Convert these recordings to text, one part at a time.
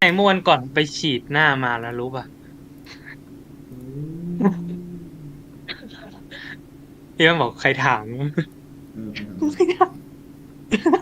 เมื่อวันก่อนไปฉีดหน้ามาแล้วรู้ป่ะอืมพี่มันบอกใครถาม เออไปถาม ไม่ได้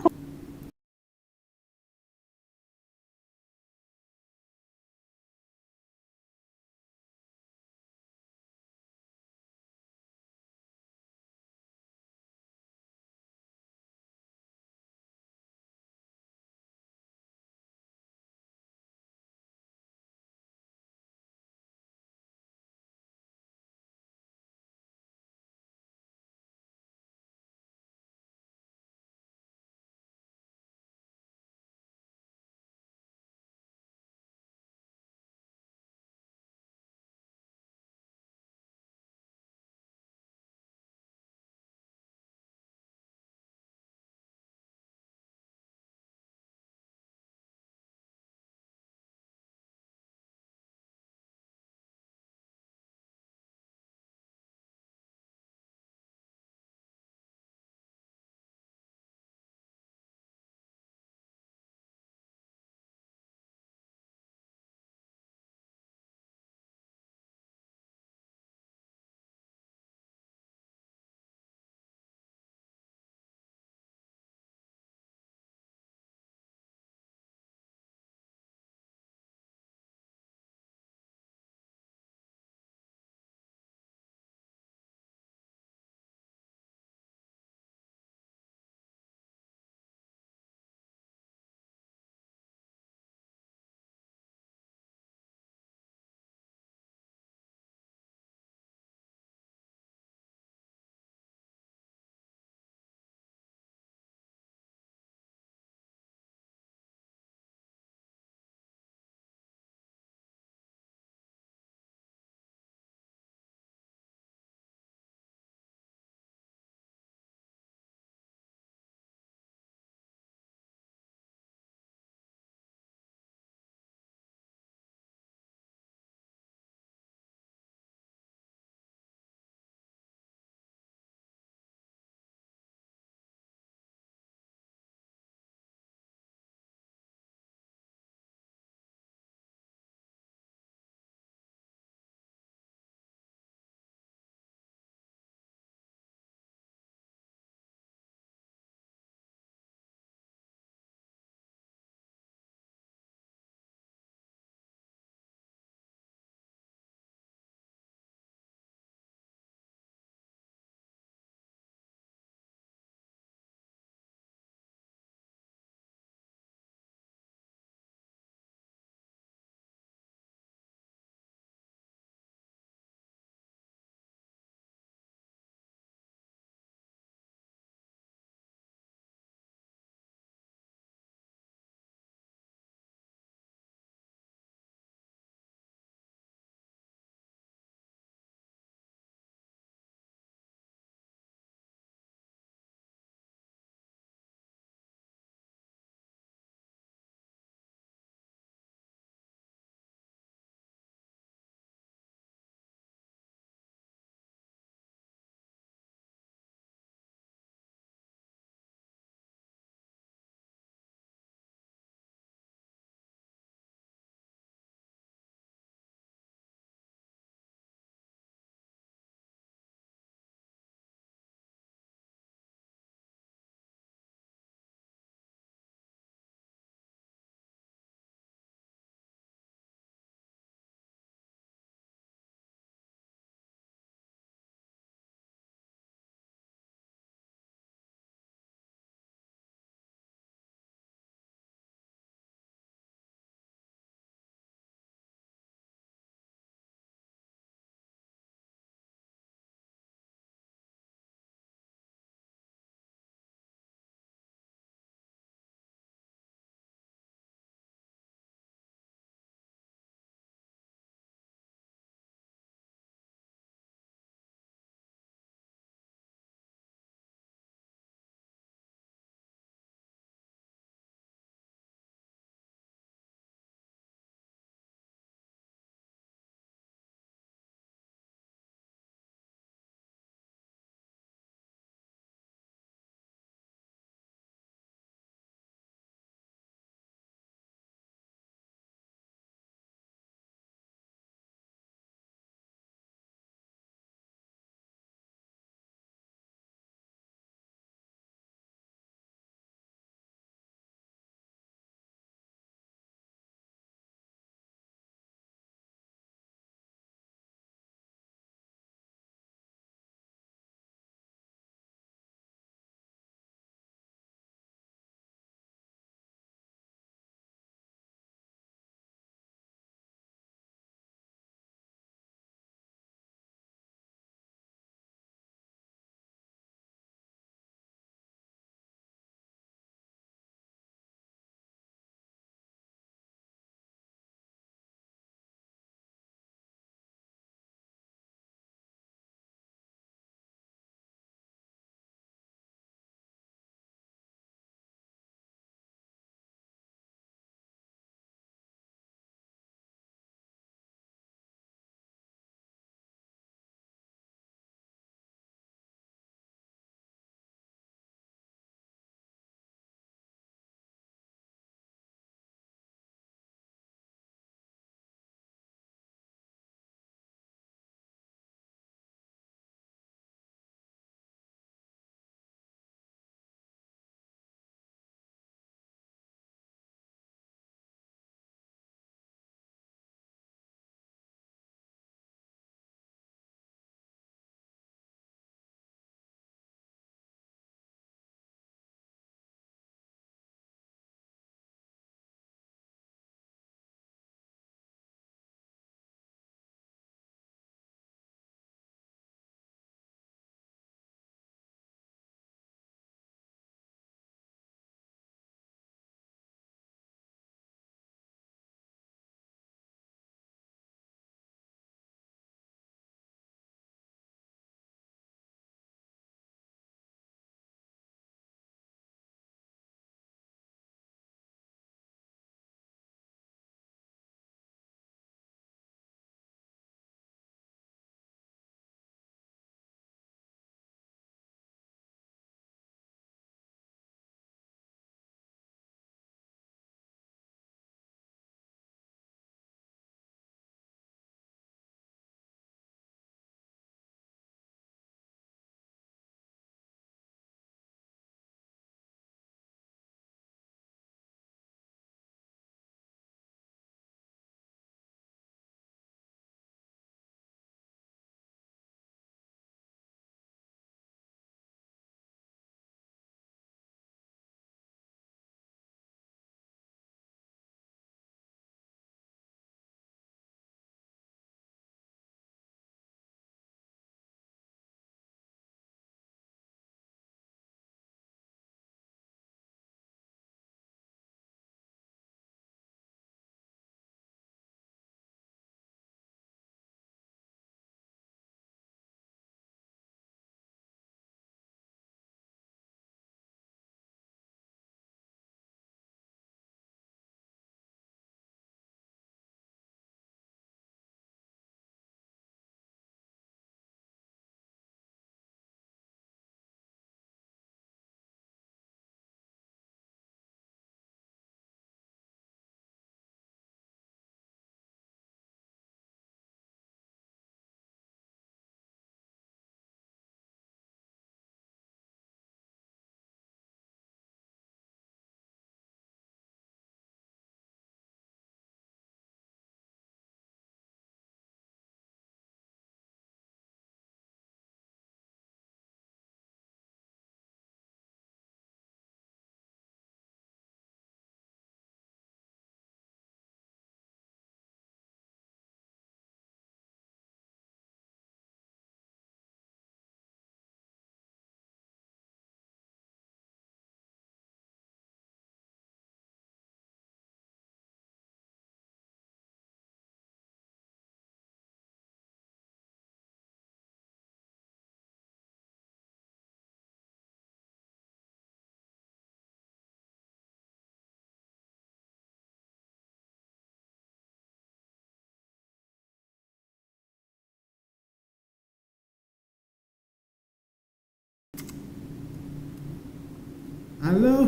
hello.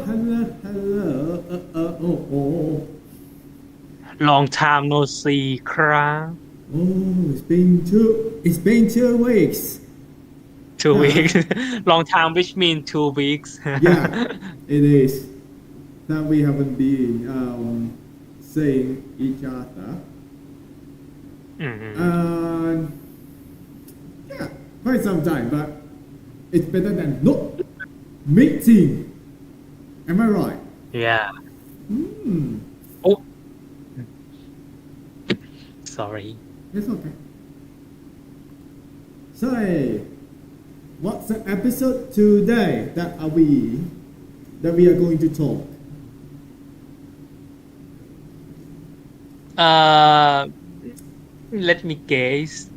Oh. Long time no see ครับ Oh, it's been 2 weeks. 2 Huh? weeks long time which mean 2 weeks Yeah, it is. That we haven't been seeing each other. อืม And yeah, quite some time, but it's better than not meeting. Am I right? yeah Hmm. oh sorry It's okay. So, what's the episode today that we are going to talk? Let me guess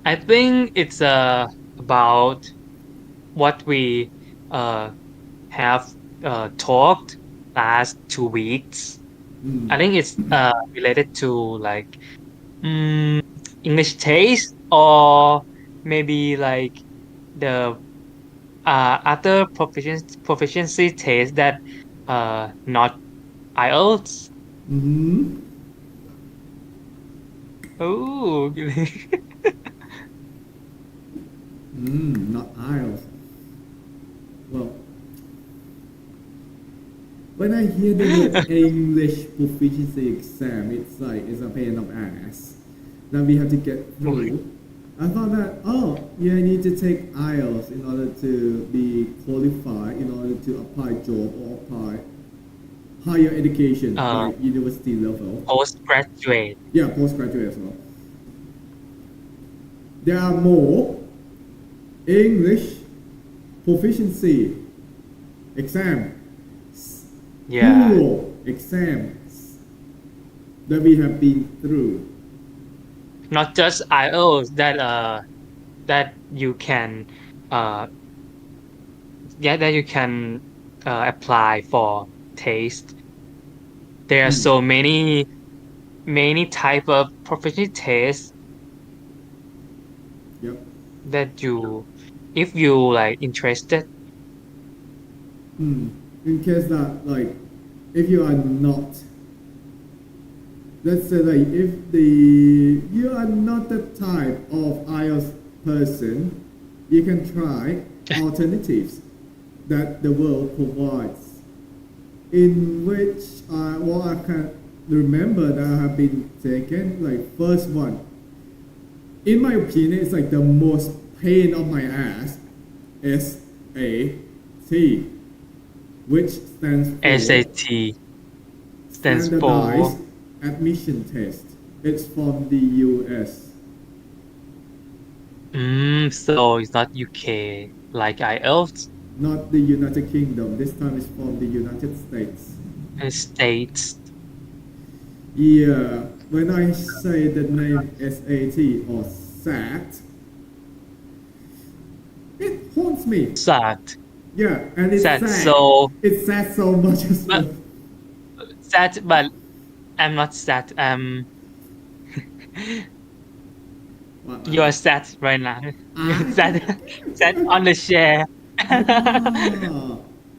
I think it's about what we uh have talked last 2 weeks Hmm. I think it's related to like mm, English taste or maybe like the other proficiency test that not IELTS. Mm-hmm. Oh, Not IELTS. Well, when I hear the word English proficiency exam, it's a pain of ass that we have to get through. I thought that I need to take IELTS in order to be qualified, in order to apply job or apply higher education, like university level. postgraduate. Yeah, postgraduate as well. There are more English proficiency exam, Yeah. plural exams that we have been through. Not just IELTS that you can apply for taste. There are so many type of proficiency tests Yep. that you if you like interested. In case that if you are not, let's say if you are not the type of IELTS person, you can try alternatives that the world provides, in which what I can remember that I have been taken, first one, in my opinion, it's the most pain of my ass, SAT, which stands for SAT stands for Standardized Admission Test. It's from the US. so it's not UK like IELTS Not the United Kingdom. This time it's from the United States. and States. Yeah, when I say the name SAT or SAT, it haunts me. SAT. Yeah, and it's SAT. sad. So It's sad so much as well. SAT, but I'm not SAT. You are SAT right now. You're SAT on the chair.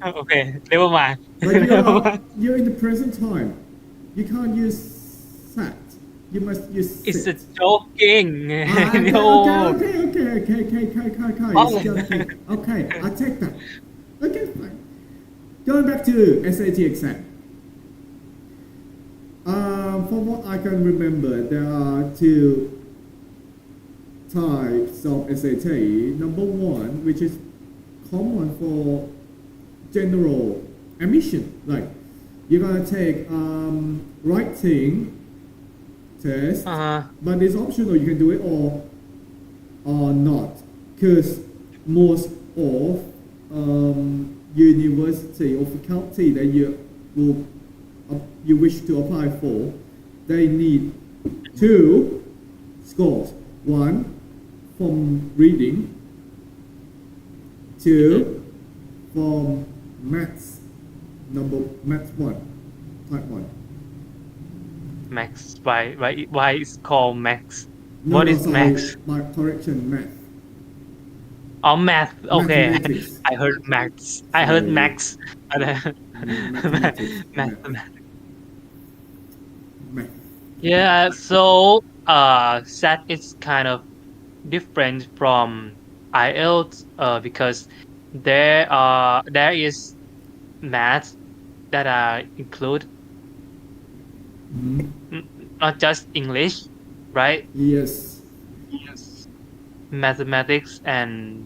Okay, never mind. But you're in the present time. You can't use SAT. You must use It's sit. a joking. No. Okay. It's joking. Okay, I take that. Okay, fine. Going back to SAT exam. From what I can remember, there are two types of SAT. Number one, which is common for general admission, like you're gonna take writing test, but it's optional. You can do it or not, because most of university or faculty that you wish to apply for, they need 2 scores. 1 from reading, 2 from maths. Maths 1, type 1. Max. Why is called Max? No, What no, is sorry, Max? my correction, math. Oh, math. Okay. Mathematics. I heard max. I heard Sorry. max. Mathematics. Math. Math. Yeah. So, SAT is kind of different from IELTS. Because there is math that are include Mhm. not just English, right? Yes. Yes. Mathematics and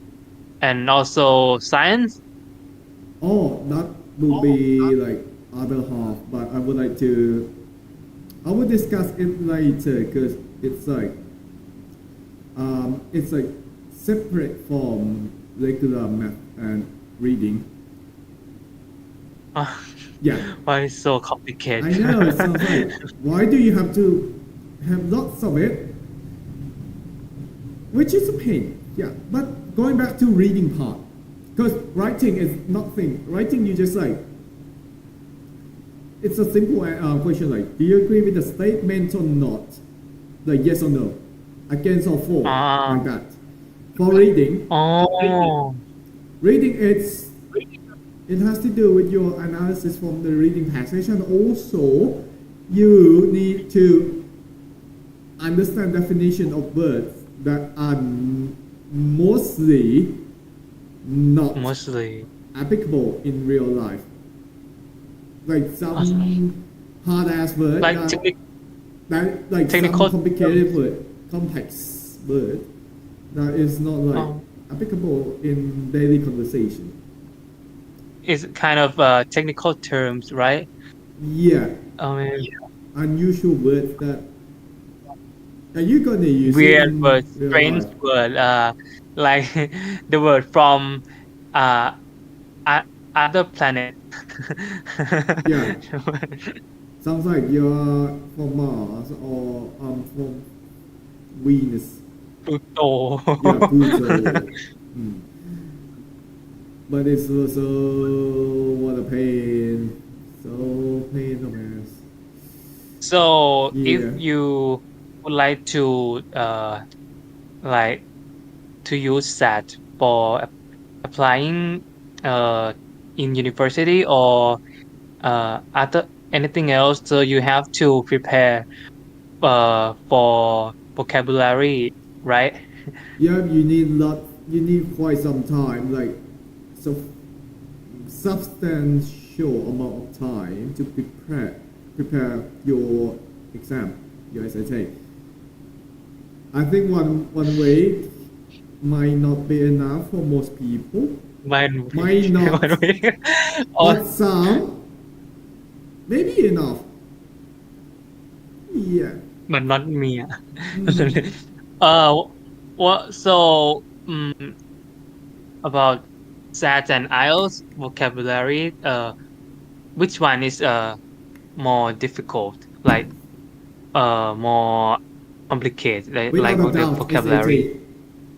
also science. Oh, that will be like other half, but I would like to. I will discuss it later because it's like separate from regular math and reading. Uh, Yeah, Why is so I complicated? know. It sounds like why do you have to have lots of it? Which is a pain. Yeah, but going back to reading part, because writing is nothing. Writing you just like it's a simple question like, do you agree with the statement or not? Like yes or no, against or for, Ah. like that. For reading, Oh, reading it has to do with your analysis from the reading passage, and also you need to understand definition of words that are mostly not mostly. applicable in real life. Like some hard ass word Like like technical some complicated word, complex word that is not like Oh. applicable in daily conversation. It's kind of technical terms, right? Yeah, I mean, unusual words that are you gonna use it weird in word, real strange life? word. Like the word from uh other planet. Yeah, sounds like you're from Mars or from Venus. Pluto. Yeah, Pluto. Hmm. But it's also what a pain. So pain of ass. So if Yeah. you would like to like to use that for applying in university or other anything else, so you have to prepare for vocabulary, right? Yeah, you need quite some time, like so substantial amount of time to prepare your exam, your SAT. I think one way might not be enough for most people. One Might week, not, 1 week. Or but some maybe enough. Yeah. but not me. Mm. uh, what so about SAT and IELTS vocabulary, which one is more difficult, like more complicated, like Without a with the doubt, vocabulary?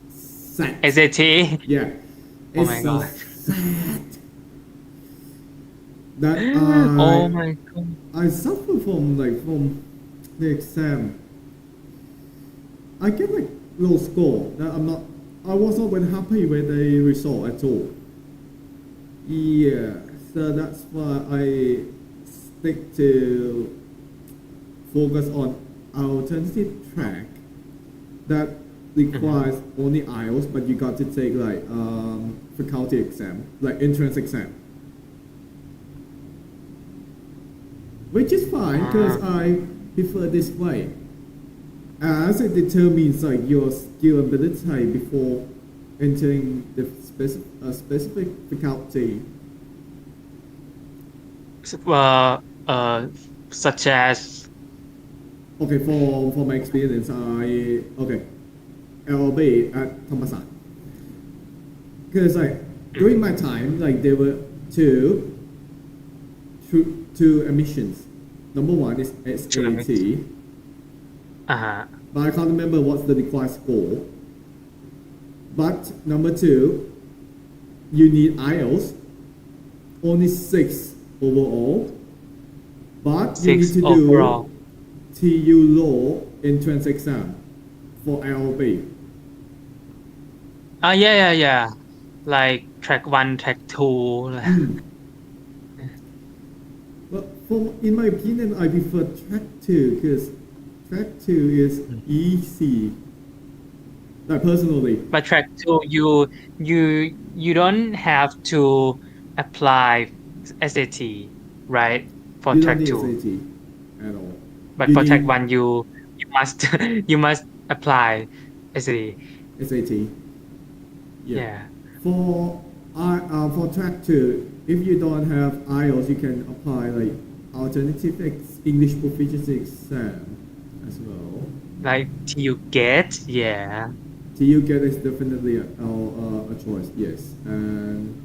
SAT. Sad. SAT? Yeah. Oh It's my so god. sad that Oh my god. I suffer from the exam. I get like low score that I was not very happy with the result at all. Yeah, so that's why I stick to focus on alternative track that requires only IELTS, but you got to take like faculty exam, like entrance exam, which is fine because I prefer this way, as it determines like your skill ability before entering the specific faculty. Such as Okay, for my experience, LLB at Thammasat. Because like during my time, like there were two emissions. Number one is SAT, but I can't remember what's the required score. But number two, you need IELTS, only 6 overall. But you need 6 to overall. do TU Law entrance exam for LLB. Yeah. Like track one, track two. But in my opinion, I prefer track 2 because track 2 is easy. Like personally, But track two, you don't have to apply SAT, right? For you don't track need two. SAT at all. But You for track need one, you must you must apply SAT. SAT. Yeah. Yeah. For track 2, if you don't have IELTS, you can apply like alternative English proficiency exam as well. Like till you get, yeah. Till you get is definitely a choice, yes. And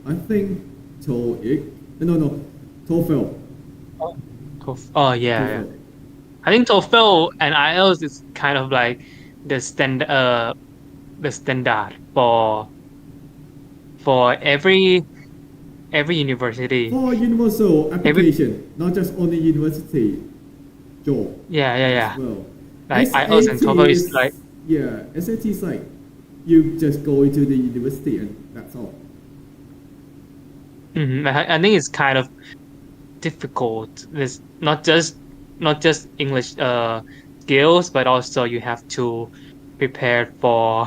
I think TOEIC, no, TOEFL. Oh yeah, yeah. TOEFL. I think TOEFL and IELTS is kind of like the standard for every university. For universal Every application, not just only university job yeah. as well. Like IELTS and SAT TOEFL is like yeah, SAT is like you just go into the university and that's all. I think it's kind of difficult. It's not just English skills, but also you have to prepare for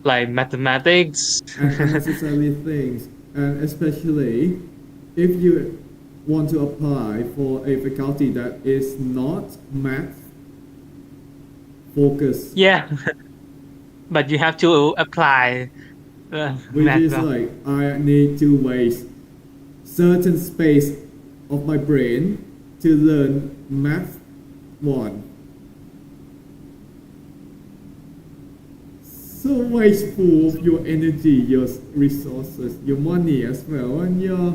like mathematics. And unnecessary things, and especially if you want to apply for a faculty that is not math focused, Yeah, but you have to apply which math. is like I need to waste certain space of my brain to learn math 1. So wasteful of your energy, your resources, your money as well, and your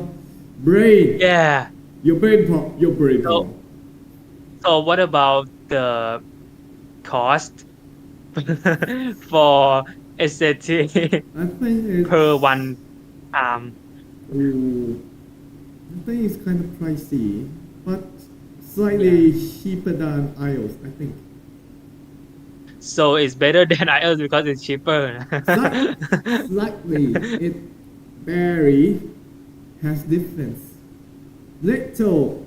brain. Yeah. Your brain power. So what about the cost for SAT I think it's per one time? ooh, I think it's kind of pricey, but slightly cheaper than IELTS, I think. So it's better than IELTS because it's cheaper. Slightly, it very has difference. Little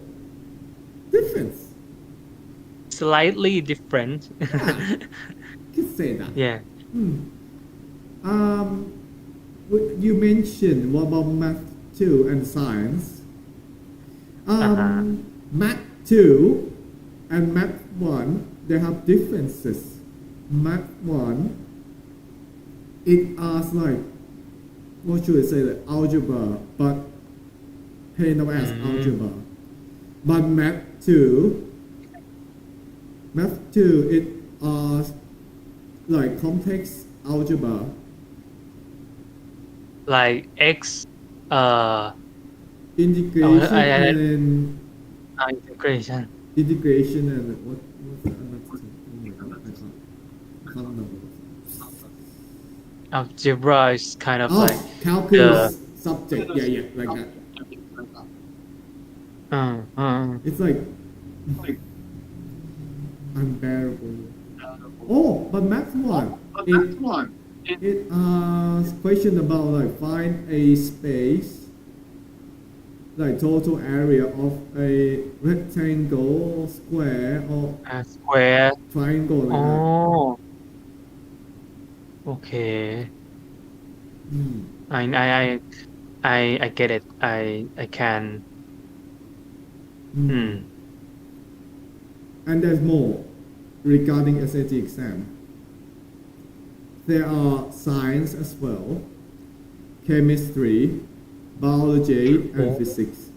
difference. Slightly different. Could say that. Yeah. You mentioned what about math 2 and science? Math 2 and math 1, they have differences. Math 1, it asks like, what should I say, like algebra, but pay no as algebra. But math 2, it asks like complex algebra. Like X Integration I- and integration. integration and what's the another thing? I can't remember. Algebra is kind of Oh, like calculus subject. Yeah, like that. It's like unbearable. Oh, but math 1, it asks question about like find a space, like total area of a rectangle, square, or a square. triangle like that. Oh, okay. I get it. I can. And there's more regarding SAT exam. There are science as well, chemistry, biology, and physics.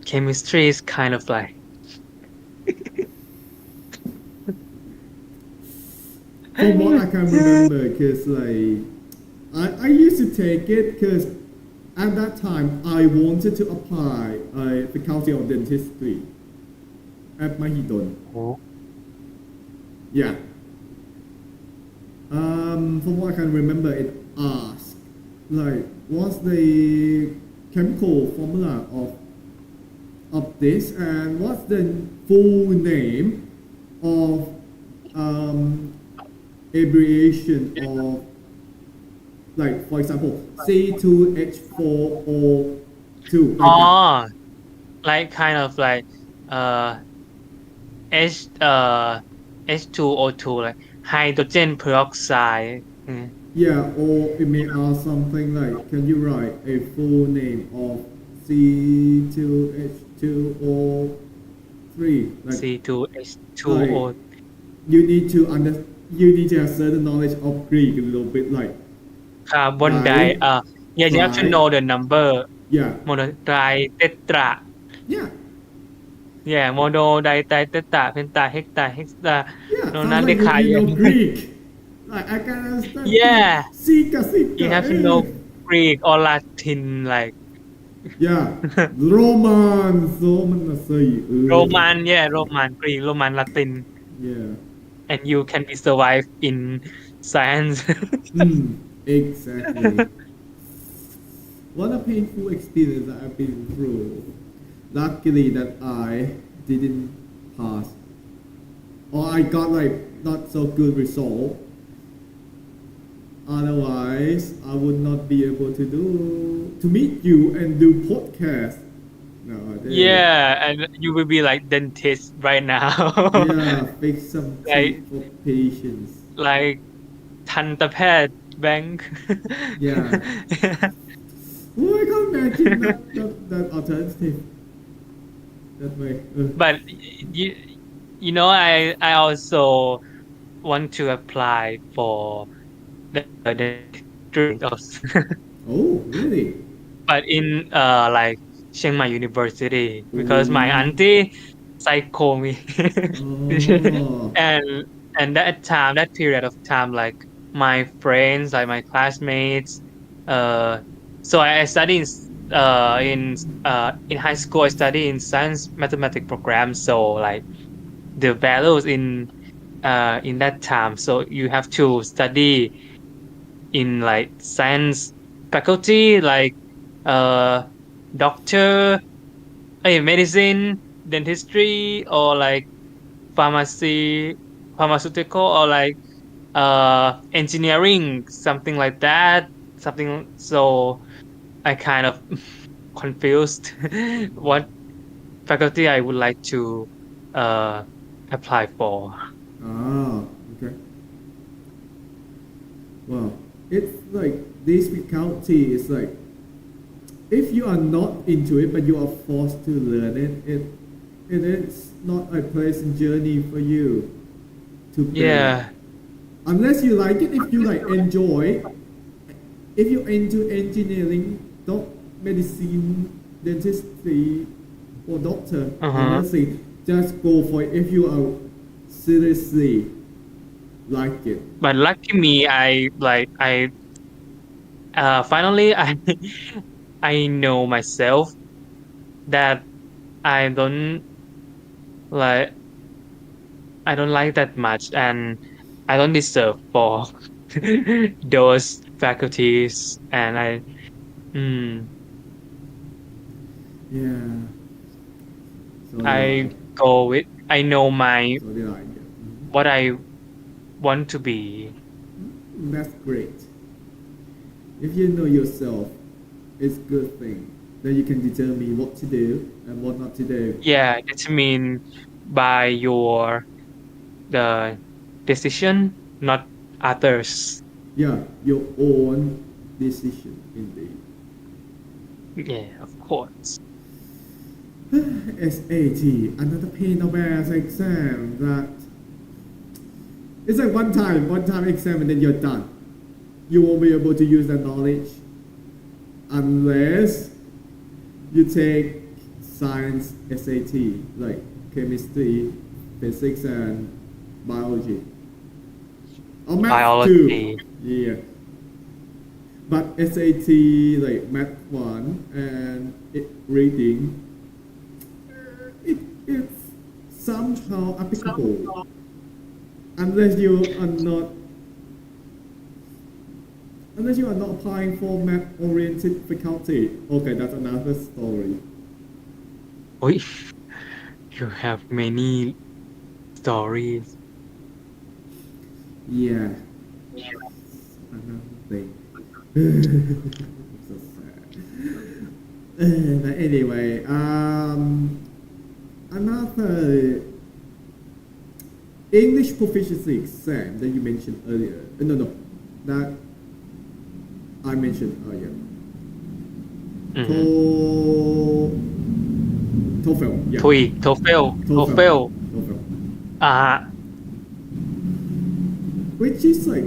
Chemistry is kind of like From what I can remember, because like I used to take it because at that time I wanted to apply a faculty of dentistry at Mahidol. oh, Yeah. From what I can remember, it asked like what's the chemical formula of this and what's the full name of abbreviation of, like, for example, C2H4O2 like that. Oh, like kind of like uh H H2O2 like hydrogen peroxide. Yeah, or it may ask something like, can you write a full name of C2H2O3? Like, C2H2O. you need to you need to have certain knowledge of Greek a little bit, like Carbon Di, di yeah, you have to tri, know the number. yeah, Mono tri tetra. yeah, Yeah, mono di tetra penta hecta hexa. yeah. No Sounds none like you know decay. Greek. Like I can understand Yeah, Sika, you have to eh. know Greek or Latin like Yeah, Roman là gì? Roman, yeah, Roman, Greek, Roman, Latin, Yeah. and you can be survive in science. Exactly. What a painful experience that I've been through. Luckily that I didn't pass, or I got like not so good result. Otherwise, I would not be able to meet you and do podcast nowadays. Yeah, and you will be like dentist right now. Yeah, fix some Like teeth for patients. like ทันตแพทย์แบงค์ Yeah. Oh, I can't imagine that alternative. That way. But you know I also want to apply for the degree of Oh, really? but in like Chiang Mai University because my auntie psycho me. Oh. and that period of time like my friends like my classmates so I study in high school I study in science mathematics program so like the values in that time so you have to study in like science faculty like doctor medicine dentistry or like pharmaceutical or like engineering something like that something so I kind of confused what faculty I would like to apply for. Ah, okay. Wow. It's like this faculty is like, if you are not into it but you are forced to learn it is not a pleasant journey for you to bear. Yeah. Unless you like it, if you like enjoy, if you're into engineering, medicine, dentistry, or doctor, nursing, just go for it if you are seriously like it. But lucky me, finally I know myself that I don't like that much and I don't deserve for those faculties and Yeah. So I go with I know my so they like it. what I want to be. That's great. If you know yourself, it's a good thing. Then you can determine what to do and what not to do. Yeah, determined by the decision, not others. Yeah, your own decision indeed. Yeah, of course. SAT, another pain of ass exam that it's like one time exam and then you're done. You won't be able to use that knowledge unless you take science SAT like chemistry, physics and biology. Or math Biology. too. Yeah. But SAT like math 1 and reading, it's somehow applicable. Unless you are not applying for math-oriented faculty. Okay, that's another story. Oh, you have many stories. Yeah, another thing. So sad. But anyway, another English proficiency exam that you mentioned earlier. No, that I mentioned earlier. TOEFL, yeah. TOEFL. Which is like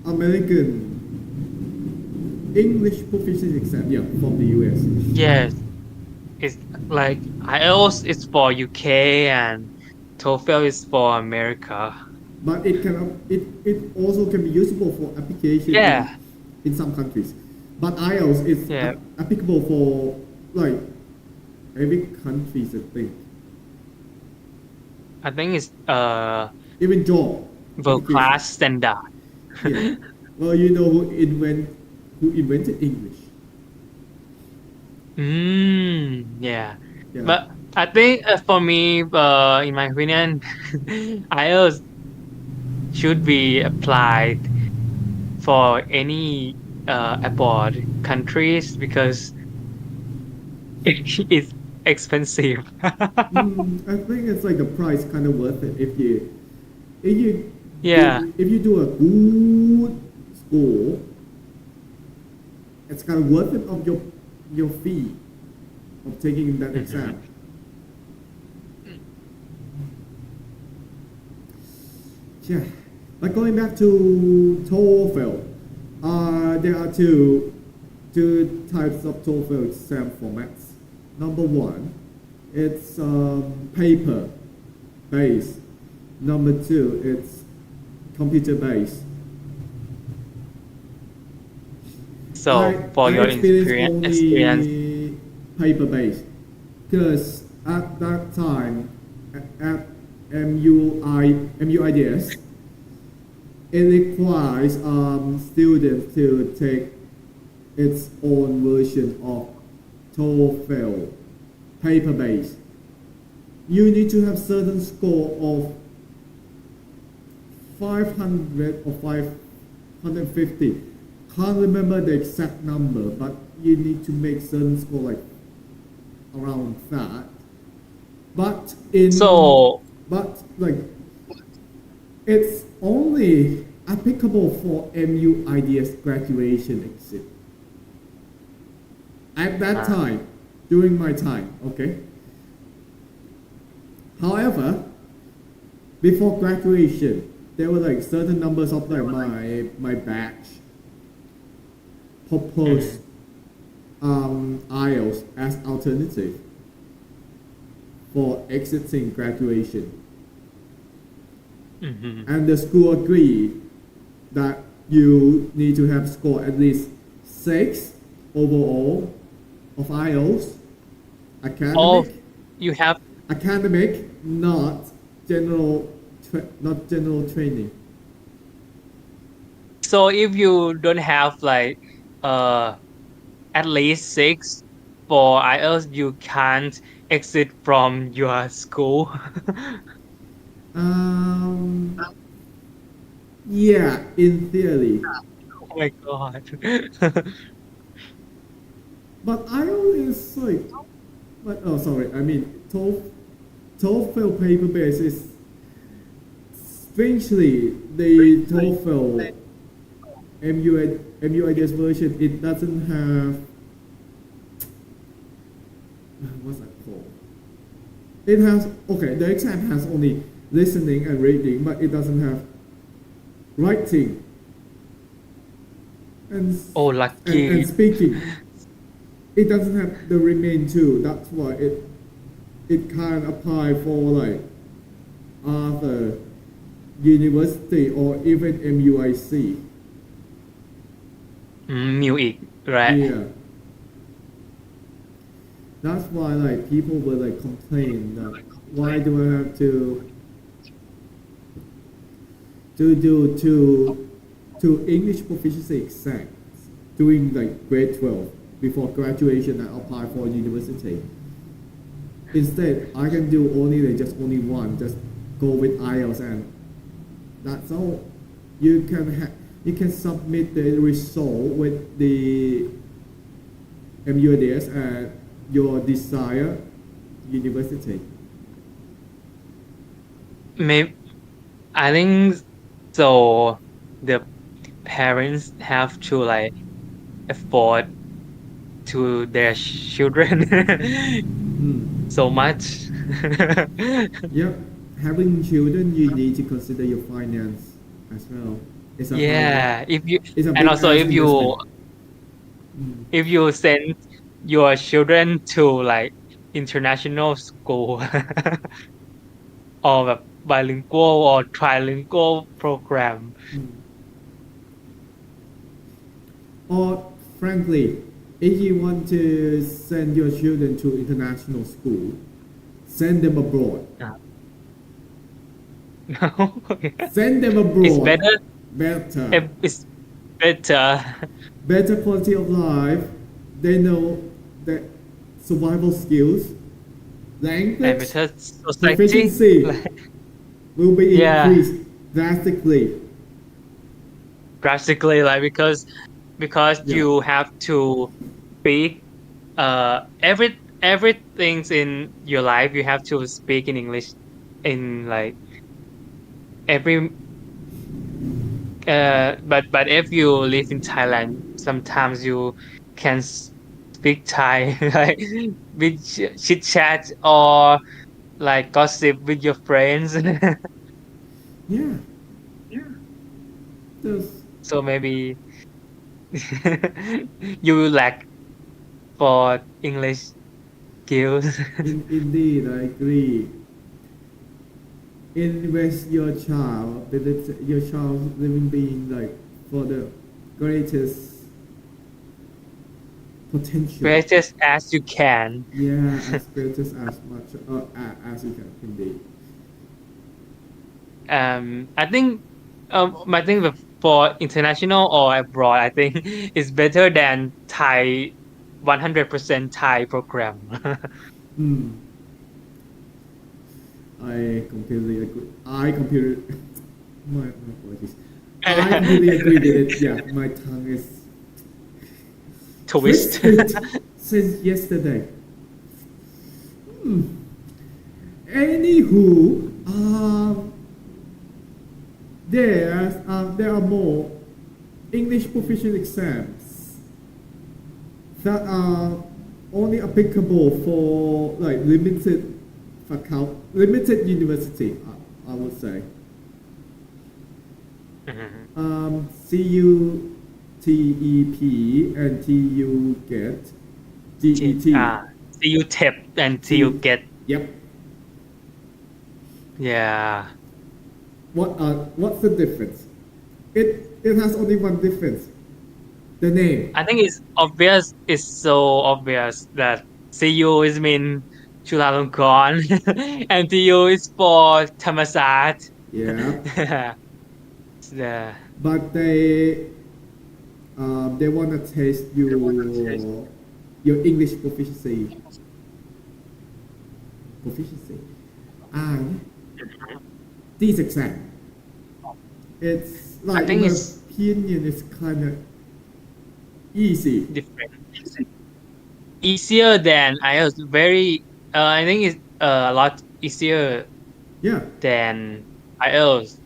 American English proficiency exam, yeah, from the US. Yes, it's like IELTS is for UK and TOEFL is for America. But it also can be usable for application Yeah. in some countries. But IELTS is Yeah. applicable for like every country, I think. I think it's Even job. world class standard. Yeah. Well, you know who invented English? Yeah. Yeah. But I think for me, in my opinion, IELTS should be applied for any abroad countries because it's expensive. I think it's like the price kind of worth it if you Yeah. if you do a good school, it's kind of worth it of your fee of taking that exam. Yeah, but going back to TOEFL, there are two types of TOEFL exam formats. Number one, it's paper based. Number two, it's computer based. So for your experience, paper based, because at that time at MUIDS, it requires students to take its own version of TOEFL, paper based. You need to have certain score of 500 or 550. Can't remember the exact number, but you need to make certain score like around that. But like it's only applicable for MUIDS graduation exit. At that time, during my time, okay? However, before graduation, there were like certain numbers of like my batch proposed IELTS as alternative for exiting graduation. And the school agreed that you need to have scored at least 6 overall of IELTS. Academic, not general training. So if you don't have like at least 6 for IELTS, you can't exit from your school. Yeah, in theory. Oh my god. But IELTS is like, TOEFL paper based is strangely the TOEFL MUIDS version. It doesn't have what's that called? It has the exam has only listening and reading, but it doesn't have writing and lucky. and speaking. It doesn't have the remain two. That's why it can't apply for like other university or even MUIC. MUIC, right? Yeah. That's why like people will like complain that why do I have to do two English proficiency exams during like grade 12 before graduation and apply for university. Instead, I can do only one, just go with IELTS and That's all. You can submit the result with the MUDS at your desired university. Maybe I think so. The parents have to like afford to their children so much. Yep. Having children, you need to consider your finance as well. It's a hard Yeah, work. if you It's a and big also ass investment. if you send your children to like international school orแบบ bilingual or trilingual program. Or frankly, if you want to send your children to international school, send them abroad. Send them abroad. It's better. Better. It's better. Better quality of life. They know that survival skills, And language, better society. proficiency will be Yeah. increased drastically. Drastically, like because Yeah. you have to speak everything in your life you have to speak in English in like every but if you live in Thailand sometimes you can speak Thai like with chit chat or like gossip with your friends. Yeah. Just So maybe you will lack for English skills. indeed, I agree. Invest your child, your child's living being like for the greatest potential. Greatest as you can. Yeah, as greatest as much as you can indeed. I think for international or abroad, I think it's better than Thai 100% Thai program. I completely agree. My apologies. I completely agree with it. Yeah, my tongue is Twist. twisted since yesterday. Anywho, there are more English proficient exams that are only applicable for like limited university. I would say. CUTEP and TU get GET. See you tip and see you get. Yep. Yeah. What's the difference? It has only one difference. The name. I think it's obvious. It's so obvious that CU is mean Chulalongkorn and TU is for Thammasat. Yeah. Yeah. But they want to test your English proficiency. And this exam, it's like I think in my it's opinion, it's kind of easy. different. Easier than IELTS. Very. I think it's a lot easier Yeah. than IELTS,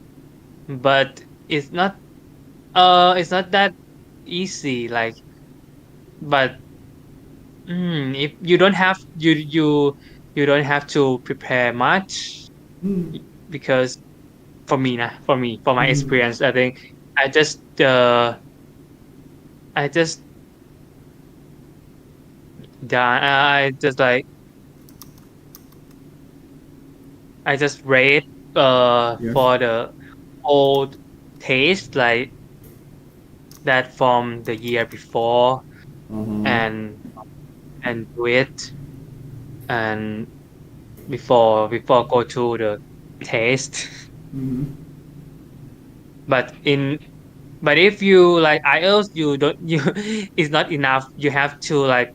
but it's not. It's not that easy. Like, but if you don't have you don't have to prepare much because for my experience, I think I just like I just read Yes. for the old taste like that from the year before and do it and before go to the test. But if you like IELTS, you it's not enough. You have to like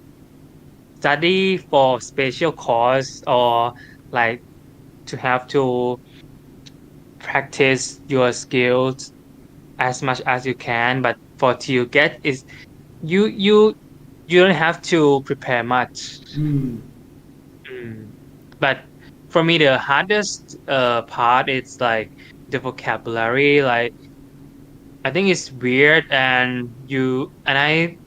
study for special course or like to have to practice your skills as much as you can, but for till you get is you you you don't have to prepare much. Mm. But for me, the hardest part is like the vocabulary. Like I think it's weird, and I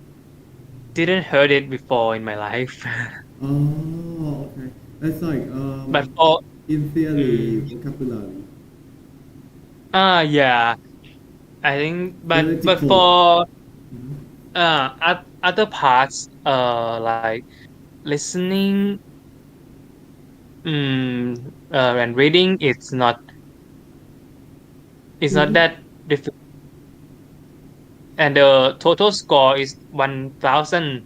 didn't heard it before in my life. Oh, okay. That's like But for in theory mm, vocabulary, yeah, I think. But theoretical. for Mhm. other parts, like listening, and reading, it's not Mhm. that difficult. And the total score is 1,000,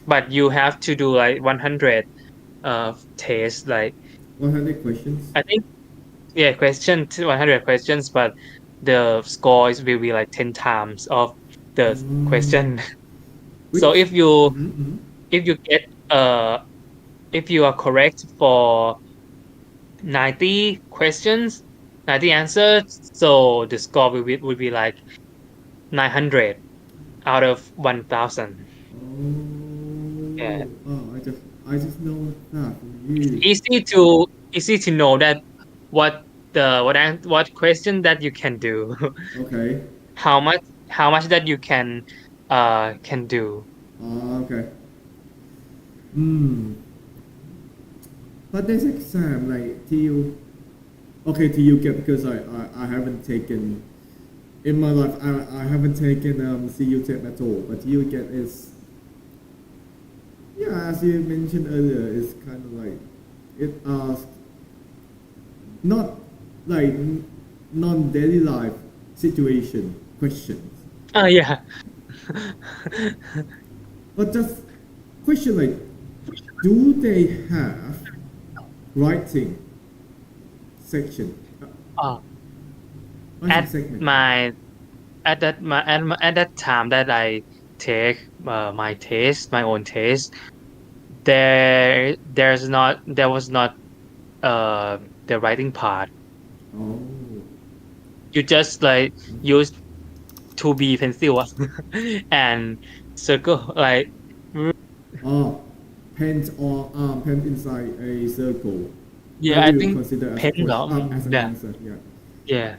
but you have to do like 100 tests. Like 100 questions. I think, yeah, 100 questions, but the score will be like 10 times of the Oh, question. So which? Mhm, mhm. if you get if you are correct for 90 questions, 90 answers, so the score will be like 900 out of 1,000. Yeah. I just know that from It's you. easy to know that what what question that you can do, Okay. how much that you can do. Okay. Hmm. But this exam, like, till you get, because I haven't taken, in my life, I haven't taken CU test at all, but you get is, yeah, as you mentioned earlier, it's kind of like, it asks, not like non-daily life situation questions, Yeah. but just question like, do they have writing section? uh, Writing at segment. my at that time that I take my own test, there was not uh the writing part. Oh. You just like use 2B pencil and circle like Oh, pen inside a circle. yeah, That I you think consider as a pen question, as an yeah, answer. Yeah. yeah.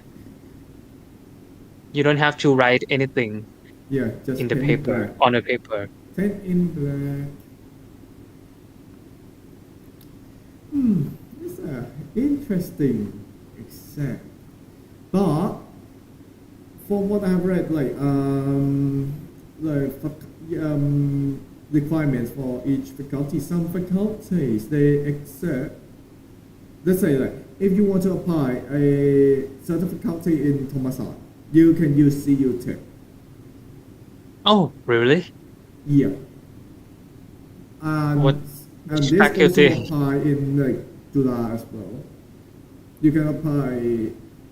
You don't have to write anything Yeah, in just the pen in paper black. on the paper. Pen in black. It's a interesting exam. But from what I've read, requirements for each faculty, some faculties they accept. Let's say like if you want to apply a certain faculty in Thomasat, you can use CU tech. Oh, really? Yeah. What And which this also faculty? apply in like July as well. You can apply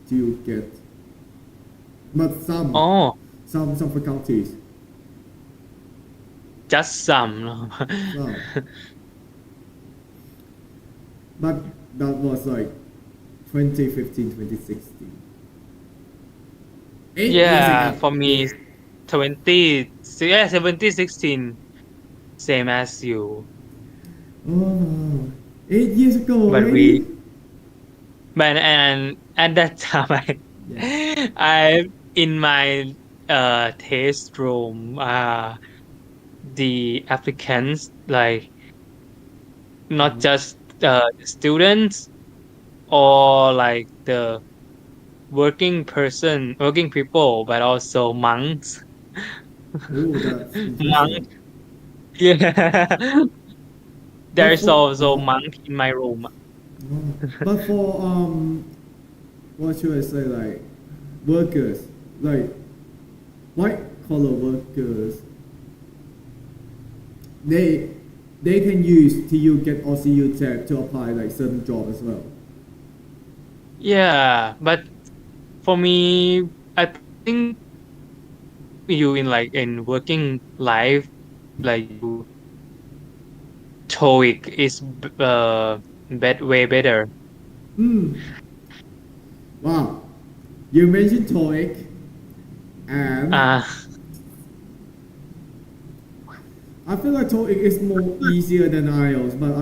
to get, but Oh, some faculties, just some. No? some, but that was like 2015, 2016. 8 years Yeah, ago. for me, Yeah. 16, same as you. Oh, 8 years ago But we, already. but and at that time, Yeah. I in my test room, the applicants like not Mhm. just the students or like the working people, but also monks. Oh, that's Monk, interesting. yeah. But There's for also monk in my room. oh, but for what should I say, like workers, like white collar workers, they they can use TU get or CU tech to apply like certain job as well. Yeah, but for me, I think you in working life, like you TOEIC is way better. Hmm. Wow, you mentioned TOEIC, and uh I feel like TOEIC is more easier than IELTS, but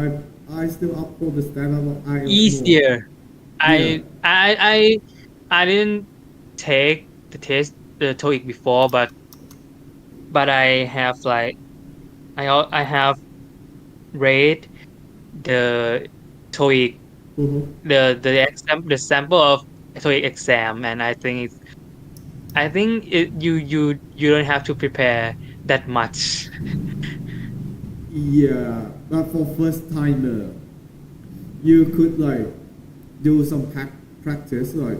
I still uphold the standard of IELTS more. easier. Yeah. I didn't take the TOEIC before, but I have like I have read the TOEIC Mhm. the sample of TOEIC exam, and I think you don't have to prepare that much. Yeah, but for first timer, you could like do some practice like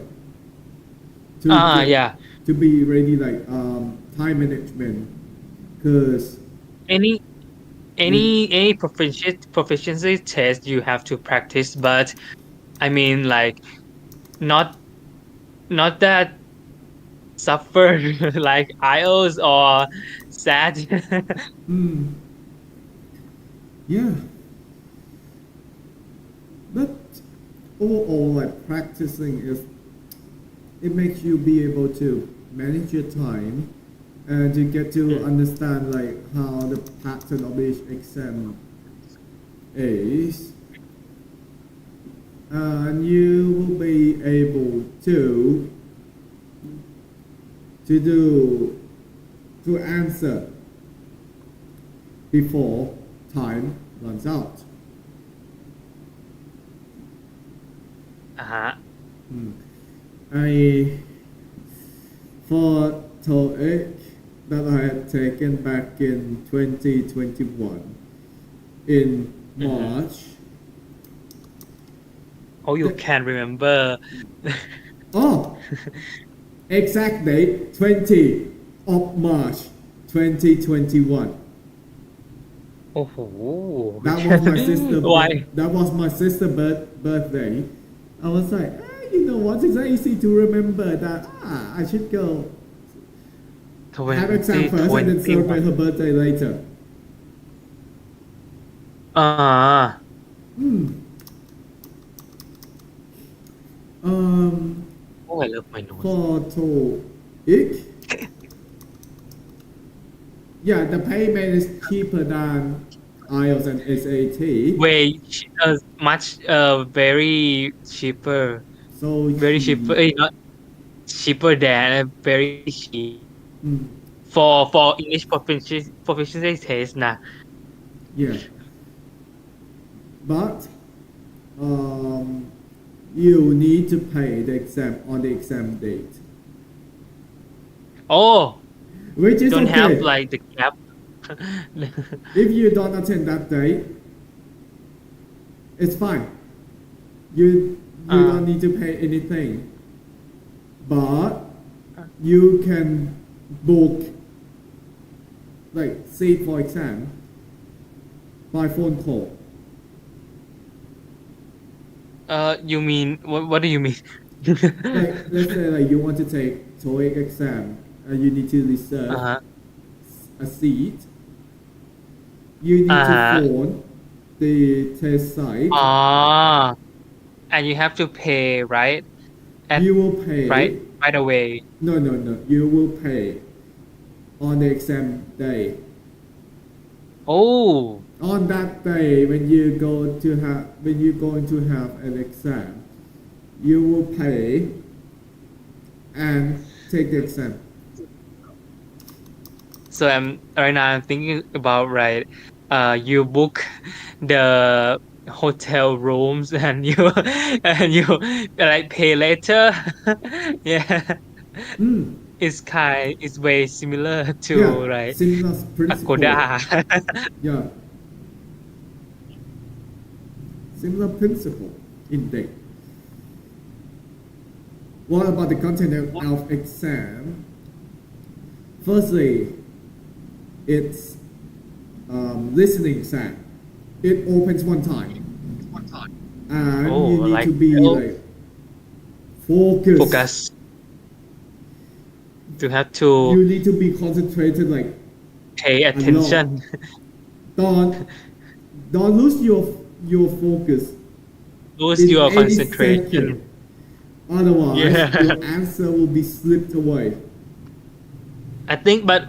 to get Yeah. to be ready like time management, because Any it any proficiency test you have to practice, but I mean like not not that suffer like IELTS or SAT. mm, yeah, but overall like practicing is it makes you be able to manage your time and to get to understand like how the pattern of each exam is, and you will be able to do to answer before time runs out. Uh-huh. I for TOEIC that I had taken back in 2021 in March. Oh, you can remember. Oh, exact date 20 of March 2021. Oh, That was my sister. why? That was my sister birthday. I was like, you know what? It's not easy to remember that. I should go have exam first and then celebrate 2021. her birthday later. Ah, oh, I love my nose. For TOEIC, yeah, the payment is cheaper than IELTS and SAT. Way much very cheaper, So very cheap. cheaper. Not cheaper than very cheap Mm, for English proficiency test nah. yeah, but um, you need to pay the exam on the exam date, Oh, which is don't have okay. like the gap. If you don't attend that day, it's fine. You don't need to pay anything, but you can book like seat for exam by phone call. You mean what do you mean? Like let's say like you want to take TOEIC exam and you need to reserve Uh-huh. a seat. You need to phone the test site. And you have to pay, right? You will pay right away. No. You will pay on the exam day. Oh, On that day, when you're going to have an exam, you will pay and take the exam. so right now I'm thinking about you book the hotel rooms and you like pay later. Yeah, it's way similar to Yeah, similar principle. Agoda. Yeah, similar principle indeed. What about the content of exam? Firstly, it's listening exam. It opens one time, and you need to be like Focus. To have to You need to be concentrated like pay attention. Don't lose your focus. Lose in your any concentration. second. Otherwise, Yeah. your answer will be slipped away. I think, but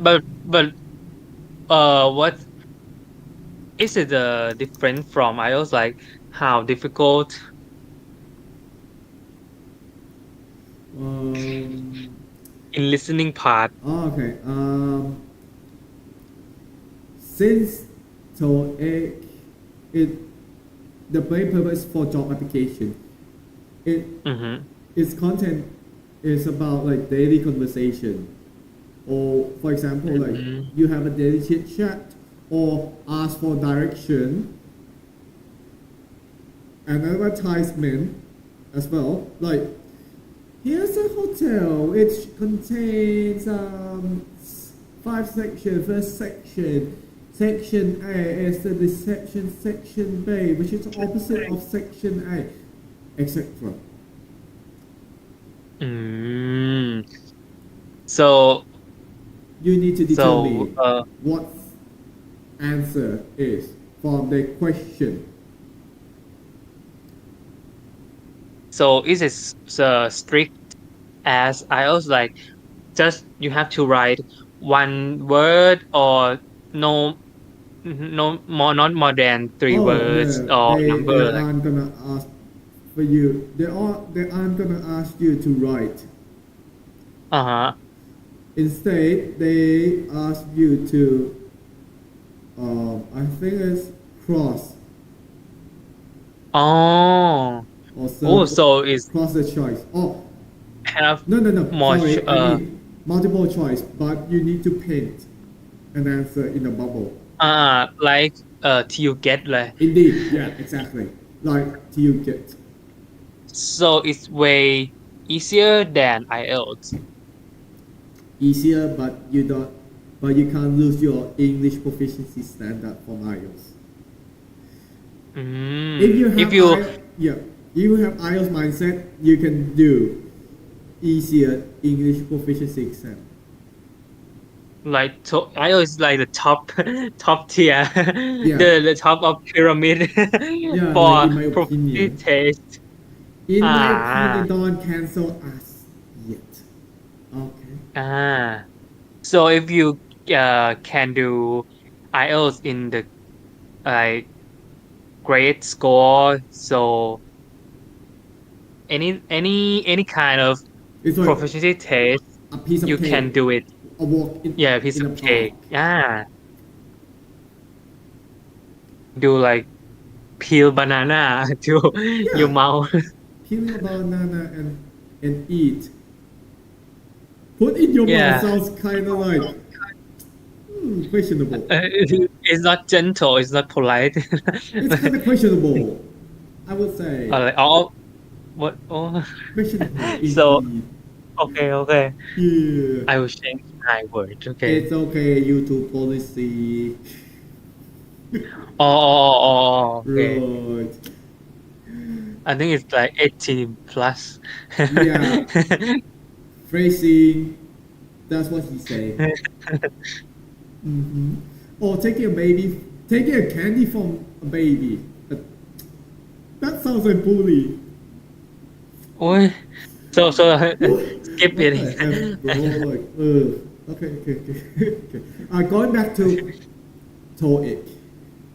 what is it different from IELTS? Like how difficult Um, in listening part? okay. Since TOEIC, it the main purpose for job application, it Mm-hmm. its content is about like daily conversation, or for example, like Mm-hmm. you have a daily chit chat, or ask for direction, and advertisement as well. Like here's a hotel. It contains 5 sections. First section. Section A is the reception. Section B, which is opposite of section A, etc. Mm. So You need to so determine what answer is from the question. so is it strict as IELTS? Like just you have to write one word or no not more than three Oh words no, or they number like aren't gonna ask for you. They aren't gonna ask you to write. uh-huh. Instead, they ask you to I think it's cross Oh. or Oh, circle, so it's cross the choice. Oh have no. more Sorry, I mean multiple choice, but you need to paint an answer in a bubble. like till you get like Indeed, yeah, exactly. Like till you get. so it's way easier than IELTS. Easier, but you can't lose your English proficiency standard from IELTS. If you If have you if you have IELTS mindset, you can do easier English proficiency exam. like IELTS is like the top top tier Yeah, the top of pyramid yeah. Like for in my proficiency opinion, test. they Ah, don't cancel us yet. Okay. so if you can do IELTS in the like grade score, so any kind of It's like proficiency test, a piece of you can cake, do it. a walk Yeah, piece in of a park. cake. Do like peel banana to your Yeah, mouth. peel a banana and eat. Put in your mouth Yeah. sounds kind of like questionable. It's not gentle, it's not polite. It's kind of questionable. I would say Like, oh, what? Oh. questionable So, indeed. okay. Yeah, I will change my word. Okay. it's okay. YouTube policy. Okay. Right. I think it's like 18 plus. Yeah, phrasing. That's what he said. Mm-hmm. Or taking a candy from a baby. That sounds like bully. Oh, so skip What the it. F, bro? Like, okay. Going back to TOEIC.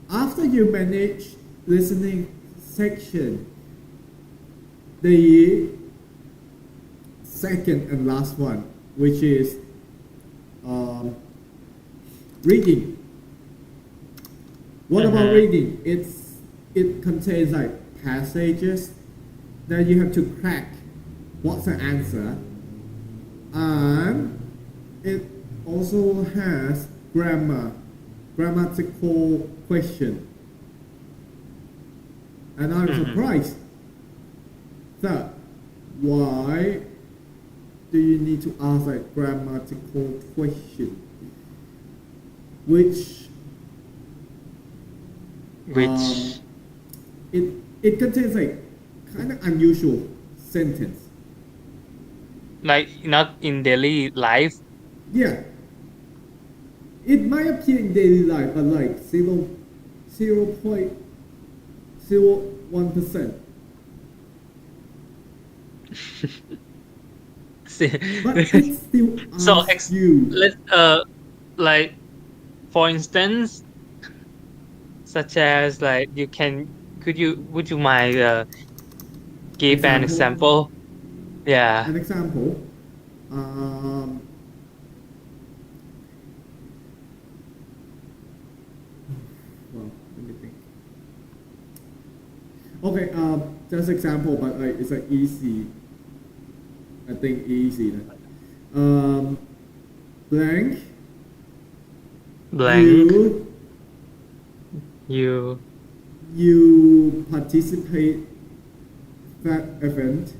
After you manage listening section, the second and last one, which is reading. What about reading? It contains like passages that you have to crack. What's the answer? And it also has grammatical question. And I'm surprised that why do you need to ask like grammatical question? Which it contains like kind of unusual sentence. Like not in daily life. Yeah, it might appear in daily life, but like 0.01%. but it still So asks you. let's like for instance, such as like would you mind give an Example. example? Yeah. An example. Um, well, let me think. Okay. Just example, but it's like easy. I think easy. Blank. Blank. You You. you participate that event.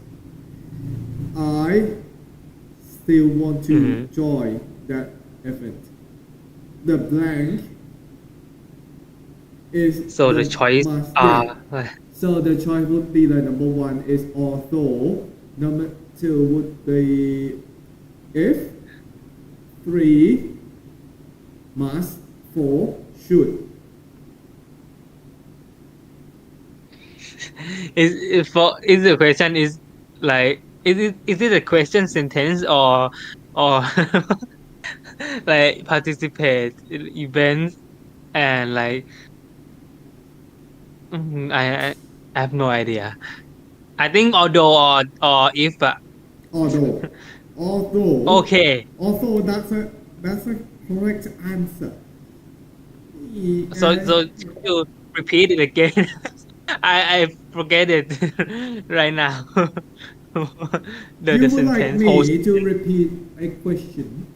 I still want to Mhm. join that event. The blank is So the the choice must. are Yeah. So the choice would be like number one is although, number two would be if, three must, four should. is the question is like is it a question sentence or like participate in events and like I have no idea. I think although or if Although, although, okay. although that's a correct answer. So could you repeat it again? I forget it right now. You The would like sentence whole me to sentence. repeat a question?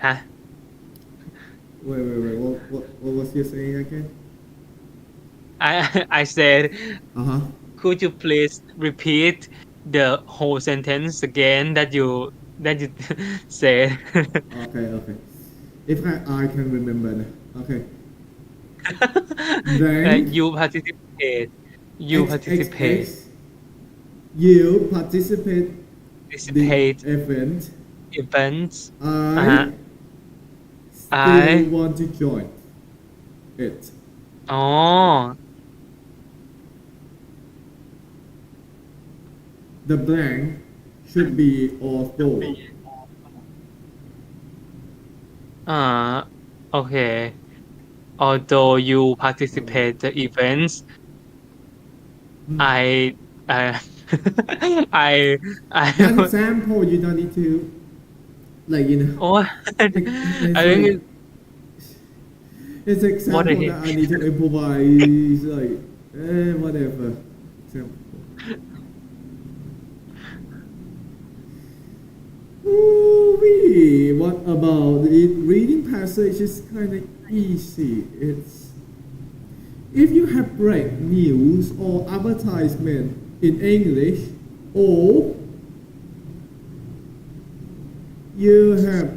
Huh? Wait. What was you saying again? I said, Uh-huh. could you please repeat the whole sentence again that you said? Okay. If I can remember now. Okay. Like Blank you participate. You participate. XXX. You participate the Participate event. events. Uh-huh. I still I want to join it. oh The blank should be although. okay. Although you participate the events, I uh, I That I example you don't need to like oh it's I think like it's what a example hit. that I need to improvise like whatever example. Ooh-wee. What about it? Reading passage is kind of easy. It's if you have read news or advertisement in English, or you have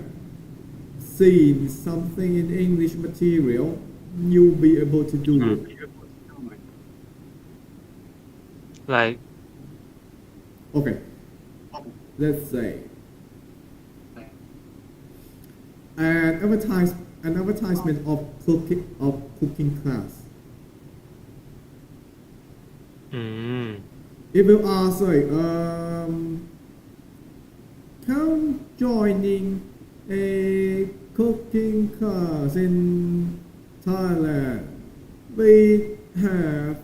seen something in English material, you'll be able to do it. Like Okay, let's say an advertisement of cooking class. It will ask like come joining a cooking class in Thailand. We have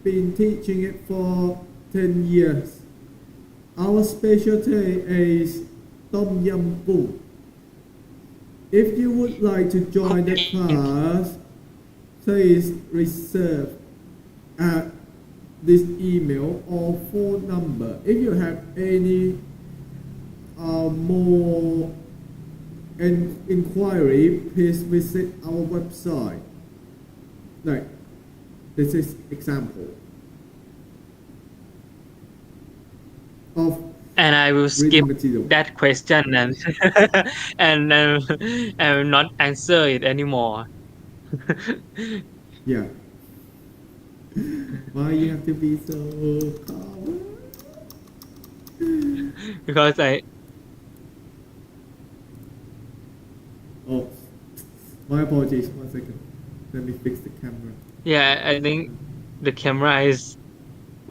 been teaching it for 10 years. Our specialty is Tom Yum Gung. If you would like to join the class, please reserve at this email or phone number. If you have any more inquiry, please visit our website. Like, this is example of and I will skip reading material. that question and and will not answer it anymore. Yeah. Why you have to be so calm? Because Oh, my apologies. 1 second. Let me fix the camera. I think the camera is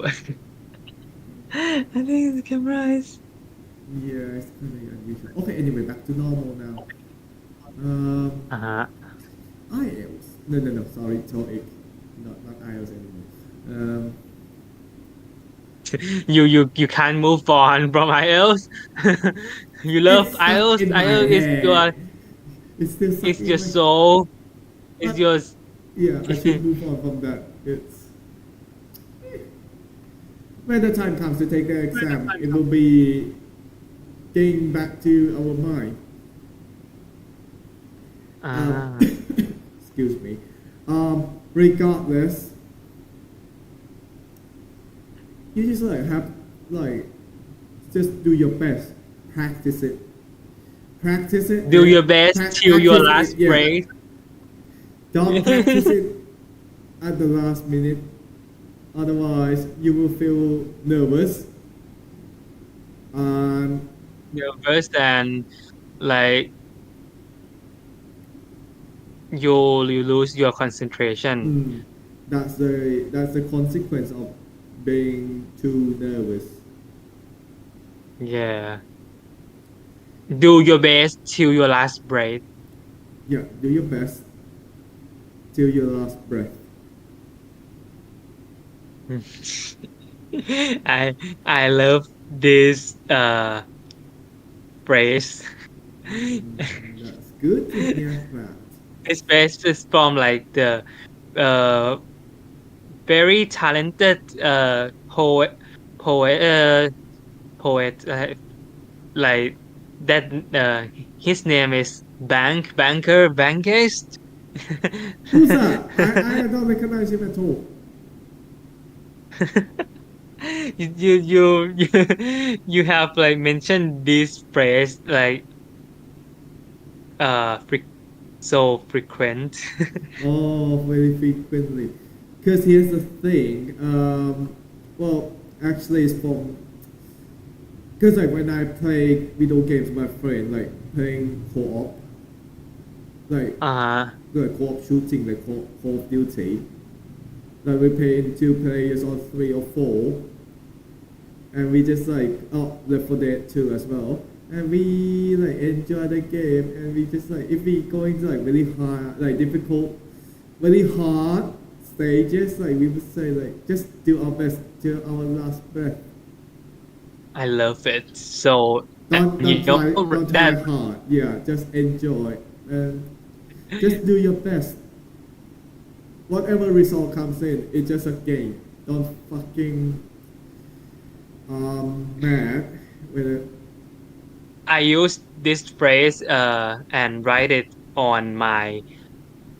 I think the camera is. Yeah, it's kind of unusual. Okay, anyway, back to normal now. Uh-huh. IELTS. No. Sorry, TOEIC. Not IELTS anymore. You can't move on from IELTS. You love It's stuck IELTS. in my IELTS is your head. It's still stuck it's in your my. soul. It's But yours. yeah, I should move on from that. It's when the time comes to take the exam, it will be getting back to our mind. Ah. Excuse me. Regardless, you just just do your best. Practice it. Practice it. Do your best till your practice last it, yeah. breath. Don't practice it at the last minute. Otherwise, you will feel nervous. And Nervous and like you lose your concentration. that's the consequence of being too nervous. Yeah. Do your best till your last breath. Yeah, do your best till your last breath. I love this phrase. That's good to hear that. This phrase is from like the uh very talented poet like that his name is Bankist. Who's that? I don't recognize him at all. You have like mentioned this phrase like so frequent. Oh, very frequently. Because here's the thing. Well, actually, it's from. Because like when I play video games with my friend, like playing co-op, like co-op shooting, like Call of Duty. Like we play in 2 players or 3 or 4, and we just like Left 4 Dead 2 as well, and we like enjoy the game, and we just like if we go into like really hard, like difficult, very hard stages, like we would say like just do our best till our last breath. I love it. So Don't you try know don't try that hard. Yeah, just enjoy and just do your best. Whatever result comes in, it's just a game. Don't fucking mad with it. I use this phrase and write it on my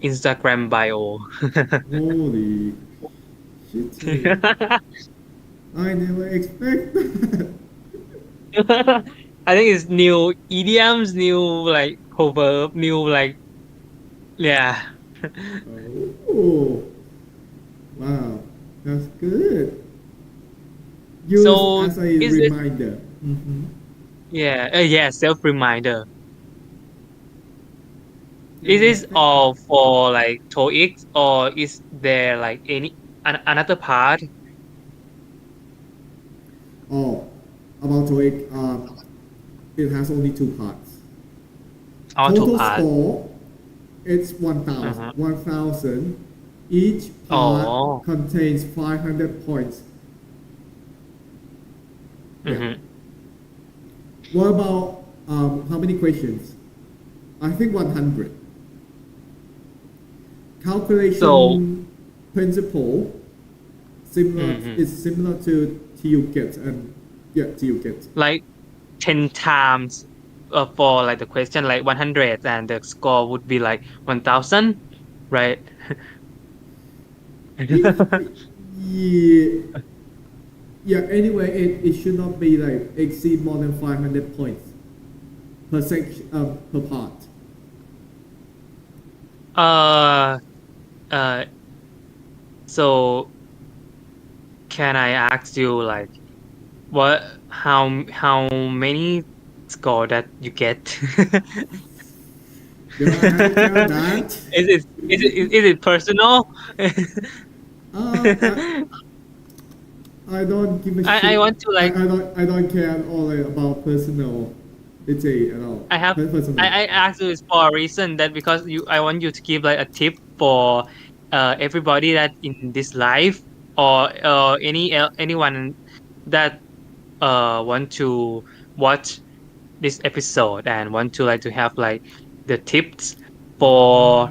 Instagram bio. Holy shit! I never expect that. I think it's new idioms, new like proverb, new like yeah. Oh, wow, that's good. Use So as a is it reminder. yeah self reminder. Yeah, Is that's this good. all for like TOEIC or is there like any another part? Oh, about TOEIC, it has only 2 parts. All 2 Total parts. score, it's 1,000. 1,000. Each part contains 500 points. Yeah. What about how many questions? I think 100. Calculation principle is similar to TUGET and TUGET. Like 10 times for like the question like 100 and the score would be like 1000, right? Yeah, anyway, it should not be like exceed more than 500 points per section per part. So can I ask you like how many score that you get? Do I have to tell that? Is it personal? Uh, I don't give a I shit. want to like I don't care at all like, about personal detail at all. I have Personal. I asked you this for a reason that because I want you to give like a tip for everybody that in this life or anyone that want to watch this episode and want to like to have like the tips for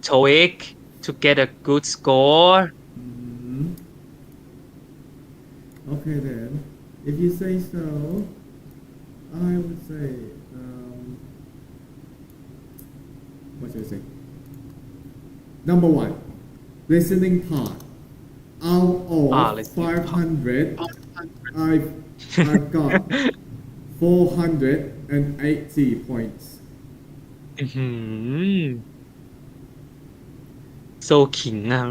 TOEIC to get a good score. Mhm. Okay then, if you say so, I would say, what should I say? Number one, listening part. Out of Listening part. 500, I've got 480 points. อื้อหือ so ขิงอ่ะ